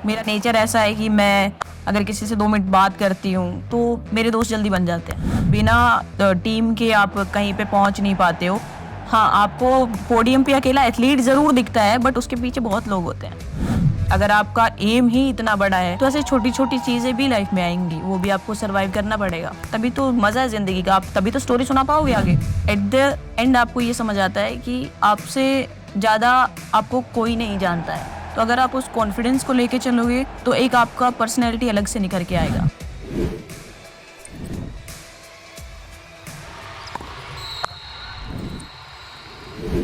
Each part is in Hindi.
मेरा नेचर ऐसा है कि मैं अगर किसी से 2 मिनट बात करती हूँ तो मेरे दोस्त जल्दी बन जाते हैं। बिना टीम के आप कहीं पे पहुँच नहीं पाते हो। हाँ, आपको पोडियम पे अकेला एथलीट ज़रूर दिखता है, बट उसके पीछे बहुत लोग होते हैं। अगर आपका एम ही इतना बड़ा है तो ऐसे छोटी छोटी चीज़ें भी लाइफ में आएंगी, वो भी आपको सर्वाइव करना पड़ेगा। तभी तो मज़ा है ज़िंदगी का, आप तभी तो स्टोरी सुना पाओगे आगे। एट द एंड आपको ये समझ आता है कि आपसे ज़्यादा आपको कोई नहीं जानता है। तो अगर आप उस कॉन्फिडेंस को लेके चलोगे तो एक आपका पर्सनैलिटी अलग से निखर के आएगा।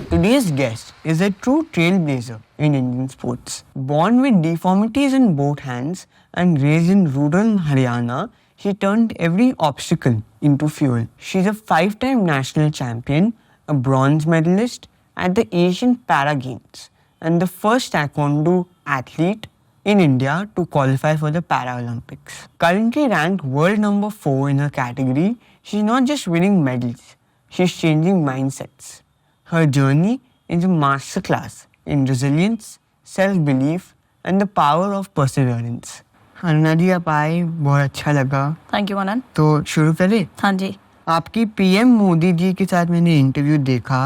Today's guest is a true trailblazer in Indian sports. Born with deformities in both hands and raised in rural Haryana, she turned every obstacle into fuel. She's a 5-time national champion, a bronze medalist at the Asian Para Games, and the first taekwondo athlete in India to qualify for the Paralympics. Currently ranked world number 4 in her category, she's not just winning medals, she's changing mindsets. Her journey is a masterclass in resilience, self-belief, and the power of perseverance. अनुना जी, आप आए, बहुत अच्छा लगा। थैंक यू आनंद। तो शुरू करें? हाँ जी। आपकी पीएम मोदी जी के साथ मैंने इंटरव्यू देखा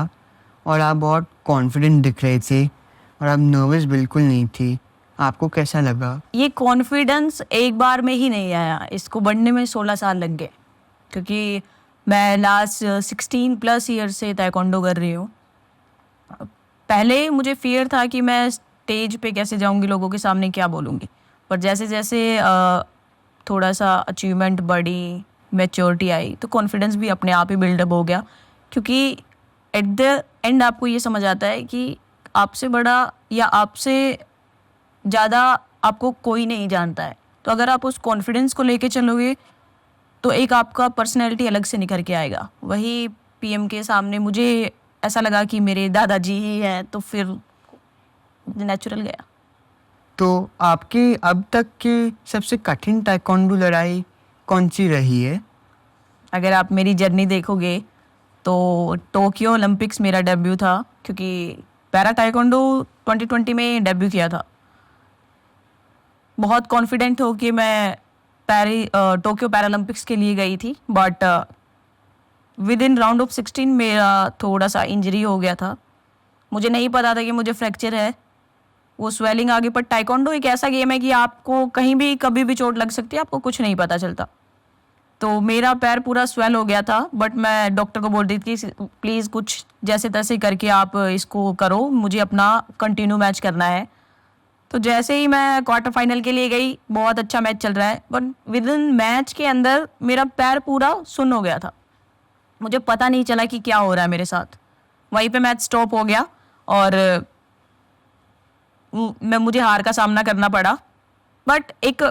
और आप बहुत कॉन्फिडेंट दिख रहे थे और आप नर्वस बिल्कुल नहीं थी। आपको कैसा लगा? ये कॉन्फिडेंस एक बार में ही नहीं आया, इसको बढ़ने में 16 साल लग गए, क्योंकि मैं लास्ट 16+ ईयर से ताइक्वांडो कर रही हूँ। पहले मुझे फियर था कि मैं स्टेज पे कैसे जाऊँगी, लोगों के सामने क्या बोलूँगी, पर जैसे जैसे थोड़ा सा अचीवमेंट बढ़ी, मैच्योरिटी आई, तो कॉन्फिडेंस भी अपने आप ही बिल्डअप हो गया। क्योंकि एट द एंड आपको ये समझ आता है कि आपसे बड़ा या आपसे ज़्यादा आपको कोई नहीं जानता है। तो अगर आप उस कॉन्फिडेंस को लेके चलोगे तो एक आपका पर्सनैलिटी अलग से निखर के आएगा। वही पीएम के सामने मुझे ऐसा लगा कि मेरे दादाजी ही हैं, तो फिर नेचुरल गया। तो आपकी अब तक की सबसे कठिन ताइक्वांडो लड़ाई कौन सी रही है? अगर आप मेरी जर्नी देखोगे तो टोक्यो ओलंपिक्स मेरा डेब्यू था, क्योंकि पैरा ताइक्वांडो 2020 में डेब्यू किया था। बहुत कॉन्फिडेंट हो कि मैं टोक्यो पैरालंपिक्स के लिए गई थी, but with in round of 16 मेरा थोड़ा सा इंजरी हो गया था। मुझे नहीं पता था कि मुझे फ्रैक्चर है, वो स्वेलिंग आ गई। पर ताइक्वांडो एक ऐसा गेम है कि आपको कहीं भी कभी भी चोट लग सकती है, आपको कुछ नहीं पता चलता। तो मेरा पैर पूरा स्वेल हो गया था, बट मैं डॉक्टर को बोल रही थी कि प्लीज़ कुछ जैसे तैसे करके आप इसको करो, मुझे अपना कंटिन्यू मैच करना है। तो जैसे ही मैं क्वार्टर फाइनल के लिए गई, बहुत अच्छा मैच चल रहा है, बट विद इन मैच के अंदर मेरा पैर पूरा सुन्न हो गया था। मुझे पता नहीं चला कि क्या हो रहा है मेरे साथ। वहीं पे मैच स्टॉप हो गया और मुझे हार का सामना करना पड़ा। बट एक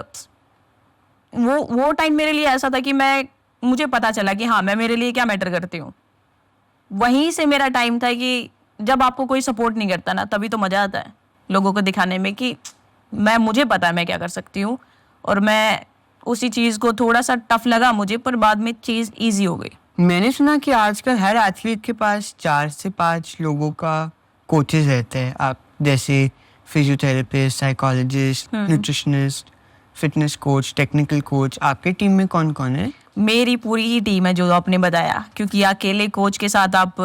वो टाइम मेरे लिए ऐसा था कि मुझे पता चला कि हाँ, मैं मेरे लिए क्या मैटर करती हूँ। वहीं से मेरा टाइम था कि जब आपको कोई सपोर्ट नहीं करता ना, तभी तो मज़ा आता है लोगों को दिखाने में कि मुझे पता है मैं क्या कर सकती हूँ। और मैं उसी चीज़ को, थोड़ा सा टफ लगा मुझे, पर बाद में चीज़ ईजी हो गई। मैंने सुना कि आजकल हर एथलीट के पास 4 से 5 लोगों का कोचेस रहते हैं, आप जैसे physiotherapist, psychologist, nutritionist, fitness coach, technical coach. आपके टीम में कौन कौन है? मेरी पूरी ही टीम है, जो आपने बताया, क्योंकि अकेले कोच के साथ आप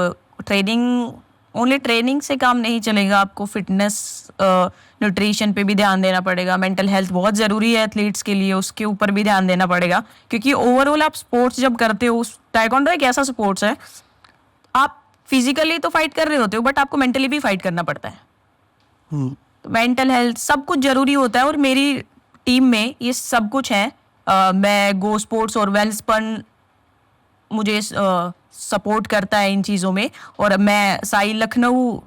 ओनली ट्रेनिंग से काम नहीं चलेगा। आपको फिटनेस, न्यूट्रिशन पे भी ध्यान देना पड़ेगा। मेंटल हेल्थ बहुत ज़रूरी है एथलीट्स के लिए, उसके ऊपर भी ध्यान देना पड़ेगा। क्योंकि ओवरऑल आप स्पोर्ट्स जब करते हो, ताइक्वांडो एक ऐसा स्पोर्ट्स है, आप फिजिकली तो फाइट कर रहे होते हो, बट आपको मेंटली भी फाइट करना पड़ता है। तो मेंटल हेल्थ सब कुछ ज़रूरी होता है, और मेरी टीम में ये सब कुछ है। मैं गो स्पोर्ट्स और वेलस्पन मुझे सपोर्ट करता है इन चीज़ों में, और मैं साई लखनऊ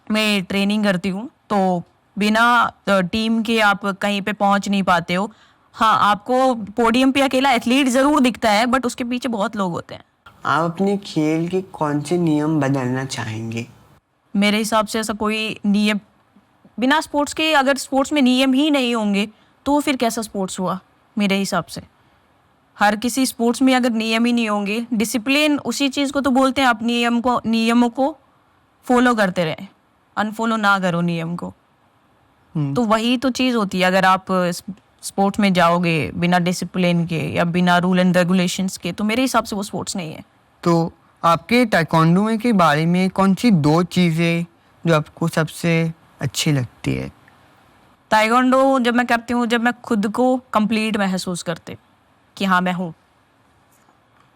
में ट्रेनिंग करती हूँ। तो बिना टीम के आप कहीं पे पहुँच नहीं पाते हो। हाँ, आपको पोडियम पे अकेला एथलीट ज़रूर दिखता है, बट उसके पीछे बहुत लोग होते हैं। आप अपने खेल के कौन से नियम बदलना चाहेंगे? मेरे हिसाब से ऐसा कोई नियम बिना स्पोर्ट्स के, अगर स्पोर्ट्स में नियम ही नहीं होंगे तो फिर कैसा स्पोर्ट्स हुआ? मेरे हिसाब से हर किसी स्पोर्ट्स में अगर नियम ही नहीं होंगे, डिसिप्लिन उसी चीज़ को तो बोलते हैं, आप नियमों को फॉलो करते रहें, अनफॉलो ना करो नियम को। तो वही तो चीज़ होती है, अगर आप स्पोर्ट्स में जाओगे बिना डिसिप्लिन के या बिना रूल एंड रेगुलेशंस के, तो मेरे हिसाब से वो स्पोर्ट्स नहीं है। तो आपके ताइक्वांडो में के बारे में कौन सी 2 चीज़ें जो आपको सबसे अच्छी लगती है? ताइक्वांडो जब मैं करती हूँ, जब मैं खुद को कंप्लीट महसूस करती कि हाँ मैं हूँ,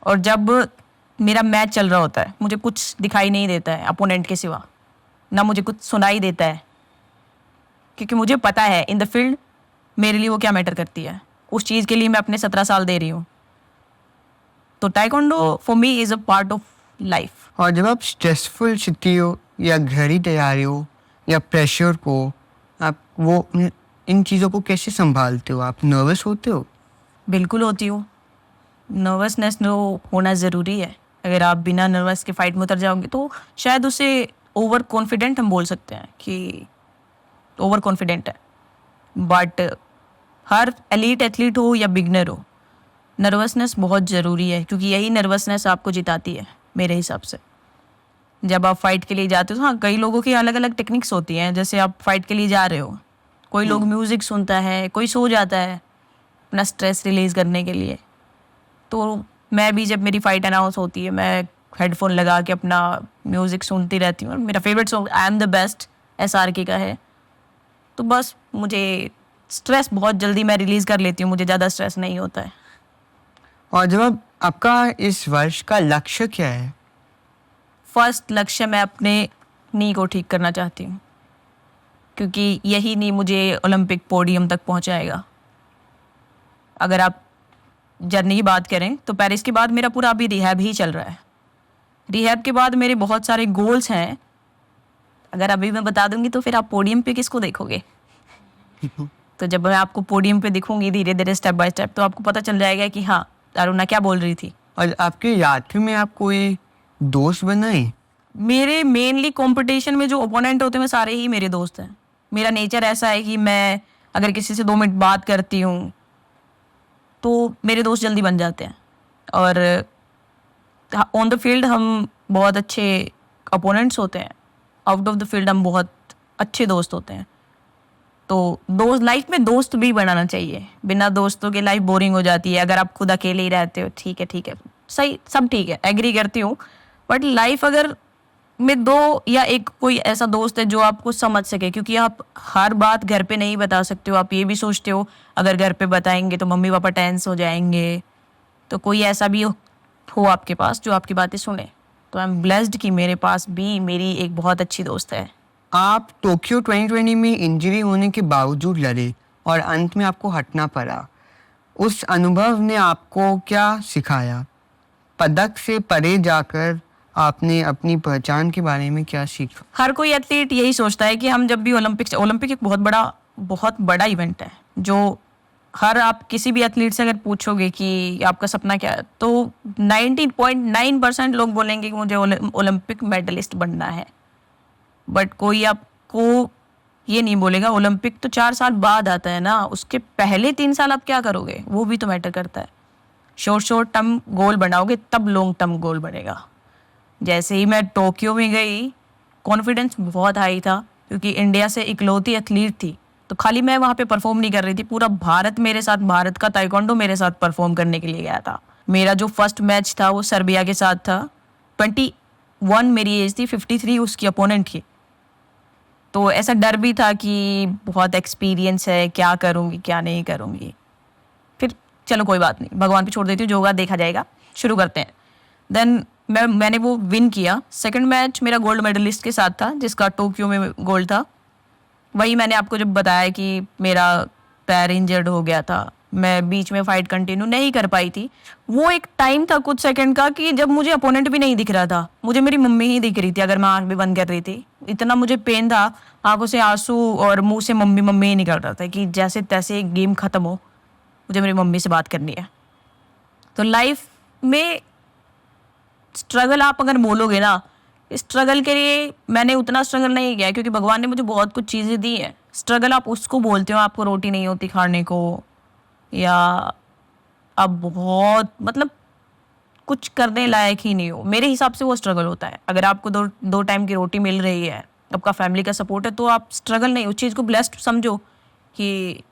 और जब मेरा मैच चल रहा होता है मुझे कुछ दिखाई नहीं देता है अपोनेंट के सिवा, ना मुझे कुछ सुनाई देता है, क्योंकि मुझे पता है इन द फील्ड मेरे लिए वो क्या मैटर करती है, उस चीज़ के लिए मैं अपने 17 साल दे रही हूँ। तो taekwondo for me is a part of life. और जब आप स्ट्रेसफुल स्थिति हो या घरी तैयारी हो या प्रेशर को, आप वो इन चीज़ों को कैसे संभालते हो? आप नर्वस होते हो? बिल्कुल होती हूँ। नर्वसनेस होना ज़रूरी है। अगर आप बिना नर्वस के फाइट में उतर जाओगे तो शायद उसे ओवर कॉन्फिडेंट हम बोल सकते हैं कि ओवर कॉन्फिडेंट है। बट हर एलीट एथलीट हो या बिगनर हो, नर्वसनेस बहुत ज़रूरी है, क्योंकि यही नर्वसनेस आपको जिताती है मेरे हिसाब से। जब आप फाइट के लिए जाते हो, हाँ कई लोगों की अलग अलग टेक्निक्स होती हैं। जैसे आप फाइट के लिए जा रहे हो, कोई लोग म्यूज़िक सुनता है, कोई सो जाता है अपना स्ट्रेस रिलीज़ करने के लिए। तो मैं भी जब मेरी फाइट अनाउंस होती है, मैं हेडफोन लगा के अपना म्यूज़िक सुनती रहती हूँ। और मेरा favourite song I am the best SRK का है। तो बस मुझे स्ट्रेस बहुत जल्दी मैं रिलीज़ कर लेती हूँ, मुझे ज़्यादा स्ट्रेस नहीं होता है। और जब आपका इस वर्ष का लक्ष्य क्या है? फर्स्ट लक्ष्य, मैं अपने नी को ठीक करना चाहती हूँ, क्योंकि यही नी मुझे ओलंपिक पोडियम तक पहुँचाएगा। अगर आप जर्नी की बात करें तो पेरिस के बाद मेरा पूरा अभी रिहैब ही चल रहा है। रिहैब के बाद मेरे बहुत सारे गोल्स हैं। अगर अभी मैं बता दूंगी तो फिर आप पोडियम पे किसको देखोगे? तो जब मैं आपको पोडियम पे दिखूंगी धीरे धीरे स्टेप बाय स्टेप, तो आपको पता चल जाएगा कि हाँ अरुणा क्या बोल रही थी। और आपके यात्री में आप कोई दोस्त बनाए? मेरे मेनली कंपटीशन में जो ओपोनेंट होते हैं वो सारे ही मेरे दोस्त हैं। मेरा नेचर ऐसा है कि मैं अगर किसी से 2 मिनट बात करती हूँ तो मेरे दोस्त जल्दी बन जाते हैं। और ऑन द फील्ड हम बहुत अच्छे अपोनेंट्स होते हैं, आउट ऑफ द फील्ड हम बहुत अच्छे दोस्त होते हैं। तो दोस्त, लाइफ में दोस्त भी बनाना चाहिए। बिना दोस्तों के लाइफ बोरिंग हो जाती है। अगर आप खुद अकेले ही रहते हो, ठीक है सही, सब ठीक है, एग्री करती हूँ। बट लाइफ अगर में 2 या 1 कोई ऐसा दोस्त है जो आपको समझ सके, क्योंकि आप हर बात घर पे नहीं बता सकते हो। आप ये भी सोचते हो अगर घर पे बताएंगे तो मम्मी पापा टेंस हो जाएंगे, तो कोई ऐसा भी हो आपके पास जो आपकी बातें सुने। तो आई एम ब्लेस्ड कि मेरे पास भी मेरी एक बहुत अच्छी दोस्त है। आप टोक्यो 2020 में इंजरी होने के बावजूद लड़े और अंत में आपको हटना पड़ा। उस अनुभव ने आपको क्या सिखाया? पदक से परे जाकर आपने अपनी पहचान के बारे में क्या सीखा? हर कोई एथलीट यही सोचता है कि हम जब भी ओलंपिक एक बहुत बड़ा इवेंट है, जो हर आप किसी भी एथलीट से अगर पूछोगे कि आपका सपना क्या है, तो 90.9% लोग बोलेंगे कि मुझे ओलंपिक मेडलिस्ट बनना है। बट कोई आपको ये नहीं बोलेगा ओलंपिक तो 4 साल बाद आता है ना, उसके पहले 3 साल आप क्या करोगे, वो भी तो मैटर करता है। शॉर्ट टर्म गोल बनाओगे तब लॉन्ग टर्म गोल बनेगा। जैसे ही मैं टोक्यो में गई, कॉन्फिडेंस बहुत हाई था, क्योंकि इंडिया से इकलौती एथलीट थी। तो खाली मैं वहाँ पे परफॉर्म नहीं कर रही थी, पूरा भारत मेरे साथ, भारत का ताइक्वांडो मेरे साथ परफॉर्म करने के लिए गया था। मेरा जो फर्स्ट मैच था वो सर्बिया के साथ था। 21 मेरी एज थी, 53 उसकी अपोनेंट थी। तो ऐसा डर भी था कि बहुत एक्सपीरियंस है, क्या करूँगी क्या नहीं करूँगी। फिर चलो कोई बात नहीं, भगवान पे छोड़ देती हूँ, जो होगा देखा जाएगा, शुरू करते हैं। देन मैंने वो विन किया। सेकंड मैच मेरा गोल्ड मेडलिस्ट के साथ था, जिसका टोक्यो में गोल्ड था। वही मैंने आपको जब बताया कि मेरा पैर इंजर्ड हो गया था, मैं बीच में फाइट कंटिन्यू नहीं कर पाई थी। वो एक टाइम था कुछ सेकंड का कि जब मुझे अपोनेंट भी नहीं दिख रहा था, मुझे मेरी मम्मी ही दिख रही थी अगर मैं आँख भी बंद कर रही थी। इतना मुझे पेन था, आंखों से आंसू और मुंह से मम्मी मम्मी ही निकल रहा था कि जैसे तैसे गेम ख़त्म हो, मुझे मेरी मम्मी से बात करनी है। तो लाइफ में स्ट्रगल आप अगर बोलोगे ना, स्ट्रगल के लिए मैंने उतना स्ट्रगल नहीं किया, क्योंकि भगवान ने मुझे बहुत कुछ चीज़ें दी हैं। स्ट्रगल आप उसको बोलते हो, आपको रोटी नहीं होती खाने को, या आप बहुत मतलब कुछ करने लायक ही नहीं हो, मेरे हिसाब से वो स्ट्रगल होता है। अगर आपको दो टाइम की रोटी मिल रही है आपका फैमिली का सपोर्ट है, तो आप स्ट्रगल नहीं, उस चीज़ को ब्लेस्ड समझो कि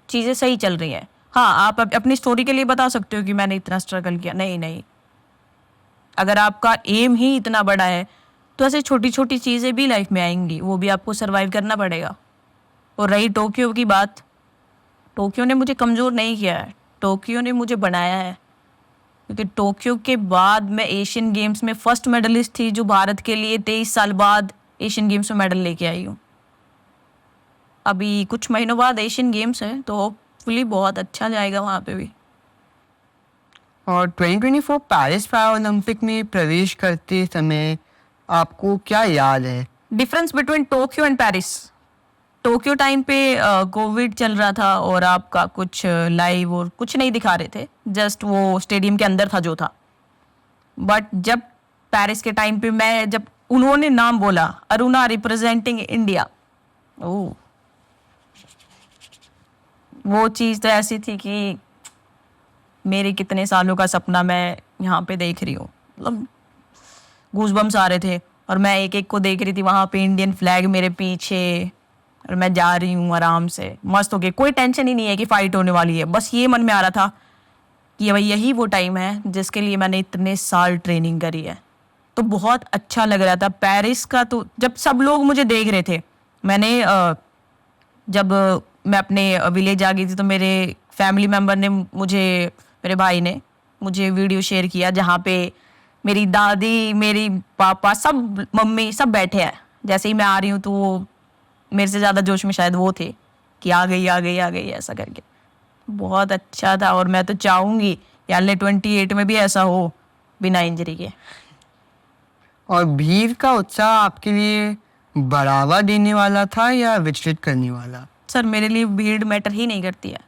चीज़ें सही चल रही हैं। हाँ, आप अपनी स्टोरी के लिए बता सकते हो कि मैंने इतना स्ट्रगल किया, नहीं नहीं, अगर आपका एम ही इतना बड़ा है तो ऐसे छोटी छोटी चीज़ें भी लाइफ में आएंगी, वो भी आपको सरवाइव करना पड़ेगा। और रही टोक्यो की बात, टोक्यो ने मुझे कमज़ोर नहीं किया है, टोक्यो ने मुझे बनाया है, क्योंकि टोक्यो के बाद मैं एशियन गेम्स में फर्स्ट मेडलिस्ट थी जो भारत के लिए 23 साल बाद एशियन गेम्स में मेडल लेके आई हूँ। अभी कुछ महीनों बाद एशियन गेम्स है, तो होपफुली बहुत अच्छा जाएगा वहाँ पे भी। और 2024 पेरिस पैरालंपिक में प्रवेश करते समय आपको क्या याद है? Difference between Tokyo and Paris, Tokyo time पे कोविड चल रहा था और आपका कुछ लाइव और कुछ नहीं दिखा रहे थे, जस्ट वो स्टेडियम के अंदर था जो था। बट जब पेरिस के टाइम पे मैं, जब उन्होंने नाम बोला अरुणा रिप्रेजेंटिंग इंडिया, ओह, वो चीज़ तो ऐसी थी कि मेरे कितने सालों का सपना मैं यहाँ पे देख रही हूँ, मतलब गूज़बम्स आ रहे थे। और मैं एक एक को देख रही थी वहाँ पे, इंडियन फ्लैग मेरे पीछे, और मैं जा रही हूँ आराम से मस्त होके, कोई टेंशन ही नहीं है कि फ़ाइट होने वाली है। बस ये मन में आ रहा था कि भाई यही वो टाइम है जिसके लिए मैंने इतने साल ट्रेनिंग करी है। तो बहुत अच्छा लग रहा था पेरिस का। तो जब सब लोग मुझे देख रहे थे, मैंने जब मैं अपने विलेज आ गई थी तो मेरे फैमिली मेम्बर ने मुझे, मेरे भाई ने मुझे वीडियो शेयर किया जहाँ पे मेरी दादी, मेरी पापा, सब, मम्मी, सब बैठे हैं। जैसे ही मैं आ रही हूँ तो वो मेरे से ज़्यादा जोश में शायद वो थे कि आ गई आ गई आ गई, ऐसा करके बहुत अच्छा था। और मैं तो चाहूँगी कि अगले 28 में भी ऐसा हो बिना इंजरी के। और भीड़ का उत्साह आपके लिए बढ़ावा देने वाला था या विचलित करने वाला? सर, मेरे लिए भीड़ मैटर ही नहीं करती है।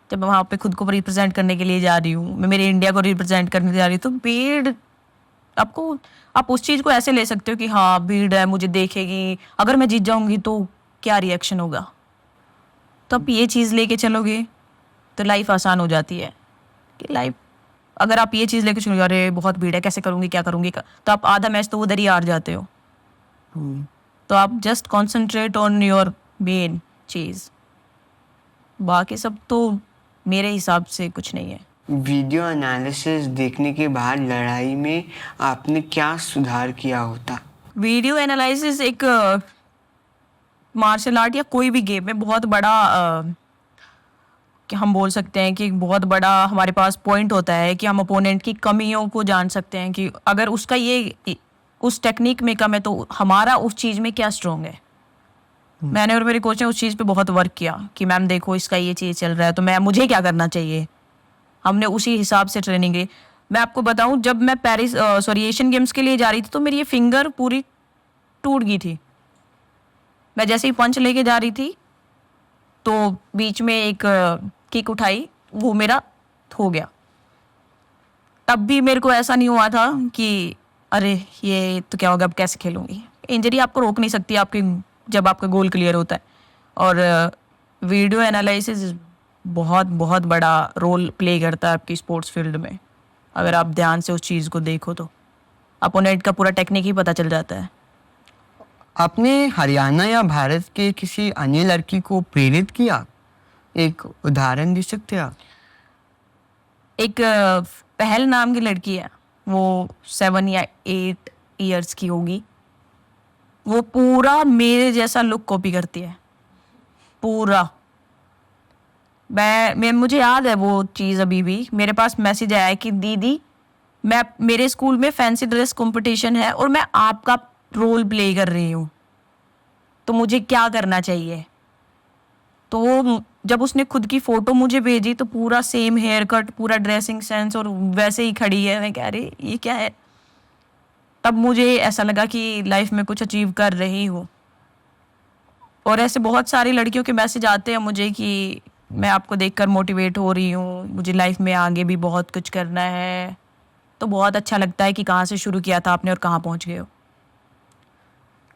जब मैं वहाँ पे खुद को रिप्रेजेंट करने के लिए जा रही हूँ, मैं मेरे इंडिया को रिप्रेजेंट करने जा रही हूँ, तो भीड़ आपको, आप उस चीज़ को ऐसे ले सकते हो कि हाँ भीड़ है, मुझे देखेगी, अगर मैं जीत जाऊँगी तो क्या रिएक्शन होगा। तो आप ये चीज़ लेके चलोगे तो लाइफ आसान हो जाती है। कि लाइफ, अगर आप ये चीज़ लेके चलोगे, अरे बहुत भीड़ है, कैसे करूँगी, क्या करूँगी, तो आप आधा मैच तो उधर ही हार जाते हो। तो आप just concentrate on your main चीज़, बाकी सब तो मेरे हिसाब से कुछ नहीं है। वीडियो एनालिसिस देखने के बाद लड़ाई में आपने क्या सुधार किया होता? वीडियो एनालिसिस एक मार्शल आर्ट या कोई भी गेम में बहुत बड़ा कि हम बोल सकते हैं कि बहुत बड़ा हमारे पास पॉइंट होता है कि हम अपोनेंट की कमियों को जान सकते हैं कि अगर उसका ये उस टेक्निक में कम है तो हमारा उस चीज़ में क्या स्ट्रॉन्ग है। मैंने और मेरे कोच ने उस चीज़ पे बहुत वर्क किया कि मैम देखो इसका ये चीज़ चल रहा है तो मुझे क्या करना चाहिए। हमने उसी हिसाब से ट्रेनिंग ली। मैं आपको बताऊं, जब मैं पेरिस एशियन गेम्स के लिए जा रही थी तो मेरी ये फिंगर पूरी टूट गई थी। मैं जैसे ही पंच लेके जा रही थी तो बीच में एक किक उठाई, वो मेरा हो गया। तब भी मेरे को ऐसा नहीं हुआ था कि अरे ये तो क्या होगा, अब कैसे खेलूंगी। इंजरी आपको रोक नहीं सकती आपकी, जब आपका गोल क्लियर होता है। और वीडियो एनालिसिस बहुत बहुत बड़ा रोल प्ले करता है आपकी स्पोर्ट्स फील्ड में। अगर आप ध्यान से उस चीज़ को देखो तो अपोनेंट का पूरा टेक्निक ही पता चल जाता है। आपने हरियाणा या भारत के किसी अन्य लड़की को प्रेरित किया? एक उदाहरण दे सकते हैं आप? एक पहल नाम की लड़की है, वो 7 या 8 ईयर्स की होगी। वो पूरा मेरे जैसा लुक कॉपी करती है, पूरा। मुझे याद है वो चीज़ अभी भी। मेरे पास मैसेज आया है कि दीदी मेरे स्कूल में फैंसी ड्रेस कंपटीशन है और मैं आपका रोल प्ले कर रही हूँ, तो मुझे क्या करना चाहिए। तो जब उसने खुद की फ़ोटो मुझे भेजी तो पूरा सेम हेयर कट, पूरा ड्रेसिंग सेंस, और वैसे ही खड़ी है। मैं कह रही ये क्या है। तब मुझे ऐसा लगा कि लाइफ में कुछ अचीव कर रही हूँ। और ऐसे बहुत सारी लड़कियों के मैसेज आते हैं मुझे कि मैं आपको देखकर मोटिवेट हो रही हूँ, मुझे लाइफ में आगे भी बहुत कुछ करना है। तो बहुत अच्छा लगता है कि कहाँ से शुरू किया था आपने और कहाँ पहुँच गए हो।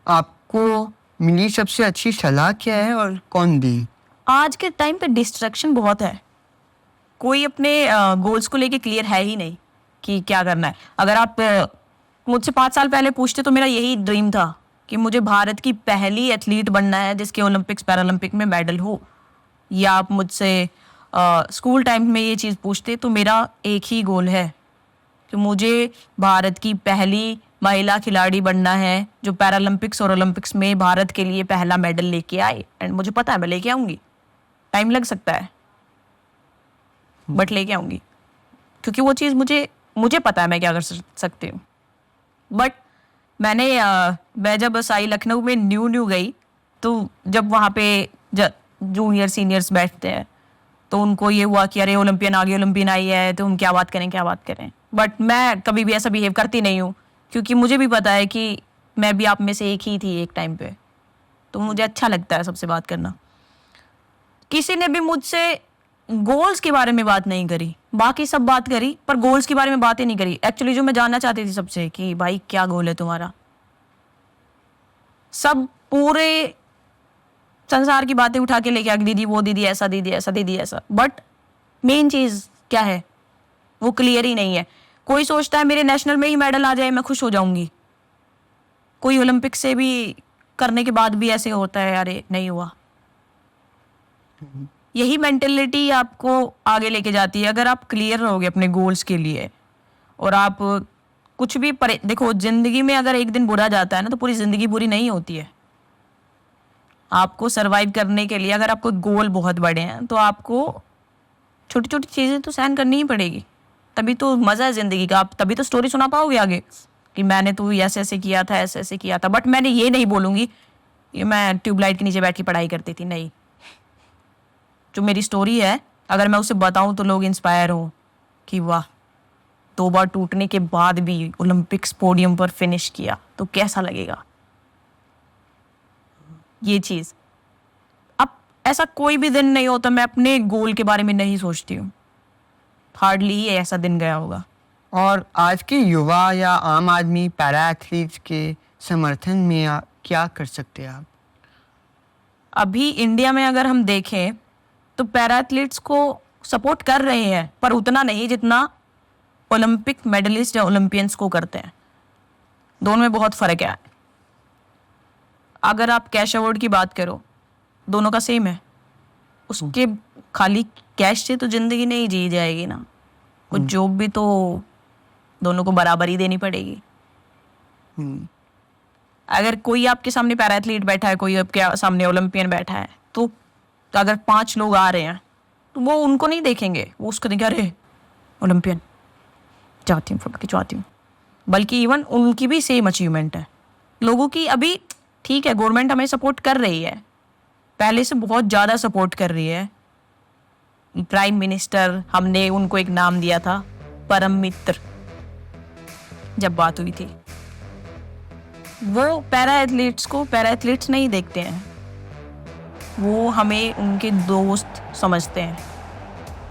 आपको मिली सबसे अच्छी सलाह क्या है और कौन दी? आज के टाइम पे डिस्ट्रैक्शन बहुत है, कोई अपने गोल्स को लेके क्लियर है ही नहीं कि क्या करना है। अगर आप मुझसे 5 साल पहले पूछते तो मेरा यही ड्रीम था कि मुझे भारत की पहली एथलीट बनना है जिसके ओलंपिक्स पैरालंपिक में मेडल हो, या आप मुझसे स्कूल टाइम में ये चीज़ पूछते तो मेरा एक ही गोल है कि मुझे भारत की पहली महिला खिलाड़ी बनना है जो पैरालंपिक्स और ओलंपिक्स में भारत के लिए पहला मेडल लेके आए। एंड मुझे पता है मैं लेके आऊँगी, टाइम लग सकता है बट लेके आऊँगी, क्योंकि वो चीज़ मुझे पता है मैं क्या कर सकती हूँ। बट मैं जब बस आई लखनऊ में न्यू गई, तो जब वहाँ पे जूनियर सीनियर्स बैठते हैं तो उनको ये हुआ कि अरे ओलंपियन आ गई, ओलंपियन आई है, तो हम क्या बात करें। बट मैं कभी भी ऐसा बिहेव करती नहीं हूँ, क्योंकि मुझे भी पता है कि मैं भी आप में से एक ही थी एक टाइम पे, तो मुझे अच्छा लगता है सबसे बात करना। किसी ने भी मुझसे गोल्स के बारे में बात नहीं करी, बाकी सब बात करी पर गोल्स के बारे में बात ही नहीं करी। एक्चुअली जो मैं जानना चाहती थी सबसे कि भाई क्या गोल है तुम्हारा, सब पूरे संसार की बातें उठा के लेके आ, दीदी वो दीदी ऐसा, दीदी ऐसा, दीदी ऐसा, बट मेन चीज़ क्या है वो क्लियर ही नहीं है। कोई सोचता है मेरे नेशनल में ही मेडल आ जाए मैं खुश हो जाऊंगी, कोई ओलंपिक से भी करने के बाद भी ऐसे होता है अरे नहीं हुआ। यही मेंटेलिटी आपको आगे लेके जाती है अगर आप क्लियर रहोगे अपने गोल्स के लिए। और आप कुछ भी देखो, जिंदगी में अगर एक दिन बुरा जाता है ना तो पूरी जिंदगी बुरी नहीं होती है। आपको सरवाइव करने के लिए अगर आपको गोल बहुत बड़े हैं तो आपको छोटी छोटी चीज़ें तो सहन करनी ही पड़ेगी, तभी तो मज़ा है ज़िंदगी का। आप तभी तो स्टोरी सुना पाओगे आगे कि मैंने तो ऐसे ऐसे किया था, ऐसे ऐसे किया था। बट मैंने ये नहीं बोलूँगी कि मैं ट्यूबलाइट के नीचे बैठ के पढ़ाई करती थी, नहीं। जो मेरी स्टोरी है अगर मैं उसे बताऊँ तो लोग इंस्पायर हों कि वाह 2 बार टूटने के बाद भी ओलंपिक्स पोडियम पर फिनिश किया तो कैसा लगेगा। ये चीज़ अब ऐसा कोई भी दिन नहीं होता मैं अपने गोल के बारे में नहीं सोचती हूँ, हार्डली ही ऐसा दिन गया होगा। और आज के युवा या आम आदमी पैरा एथलीट्स के समर्थन में क्या कर सकते हैं आप? अभी इंडिया में अगर हम देखें तो पैरा एथलीट्स को सपोर्ट कर रहे हैं पर उतना नहीं जितना ओलंपिक मेडलिस्ट या ओलंपियंस को करते हैं। दोनों में बहुत फ़र्क है। अगर आप कैश अवार्ड की बात करो दोनों का सेम है, उसके खाली कैश से तो ज़िंदगी नहीं जी जाएगी ना, कुछ जॉब भी तो दोनों को बराबर ही देनी पड़ेगी। अगर कोई आपके सामने पैरा एथलीट बैठा है, कोई आपके सामने ओलंपियन बैठा है, तो अगर 5 लोग आ रहे हैं तो वो उनको नहीं देखेंगे, वो उसको देखेंगे अरे ओलंपियन चाहती हूँ, फोटो खिंचवाती हूँ। बल्कि इवन उनकी भी सेम अचीवमेंट है लोगों की। अभी ठीक है गवर्नमेंट हमें सपोर्ट कर रही है, पहले से बहुत ज़्यादा सपोर्ट कर रही है। प्राइम मिनिस्टर, हमने उनको एक नाम दिया था परम मित्र, जब बात हुई थी। वो पैरा एथलीट्स को पैरा एथलीट्स नहीं देखते हैं, वो हमें उनके दोस्त समझते हैं।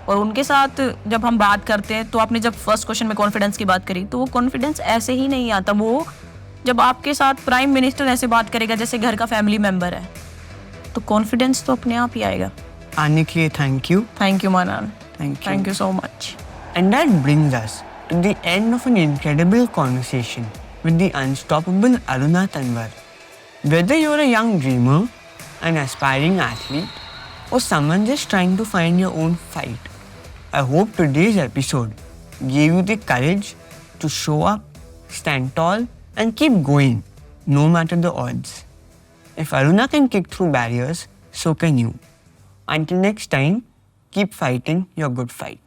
और उनके साथ जब हम बात करते हैं तो आपने जब फर्स्ट क्वेश्चन में कॉन्फिडेंस की बात करी, तो वो कॉन्फिडेंस ऐसे ही नहीं आता। वो जब आपके साथ प्राइम मिनिस्टर ऐसे बात करेगा जैसे घर का फैमिली मेम्बर है, तो कॉन्फिडेंस तो अपने आप ही आएगा। आने के लिए थैंक यू मानान, thank you so much. And that brings us to the end of an incredible conversation with the unstoppable Aruna Tanwar. Whether you're a young dreamer, an aspiring athlete, or someone just trying to find your own fight, I hope today's episode gave you the courage to show up, stand tall, and keep going, no matter the odds. If Aruna can kick through barriers, so can you. Until next time, keep fighting your good fight.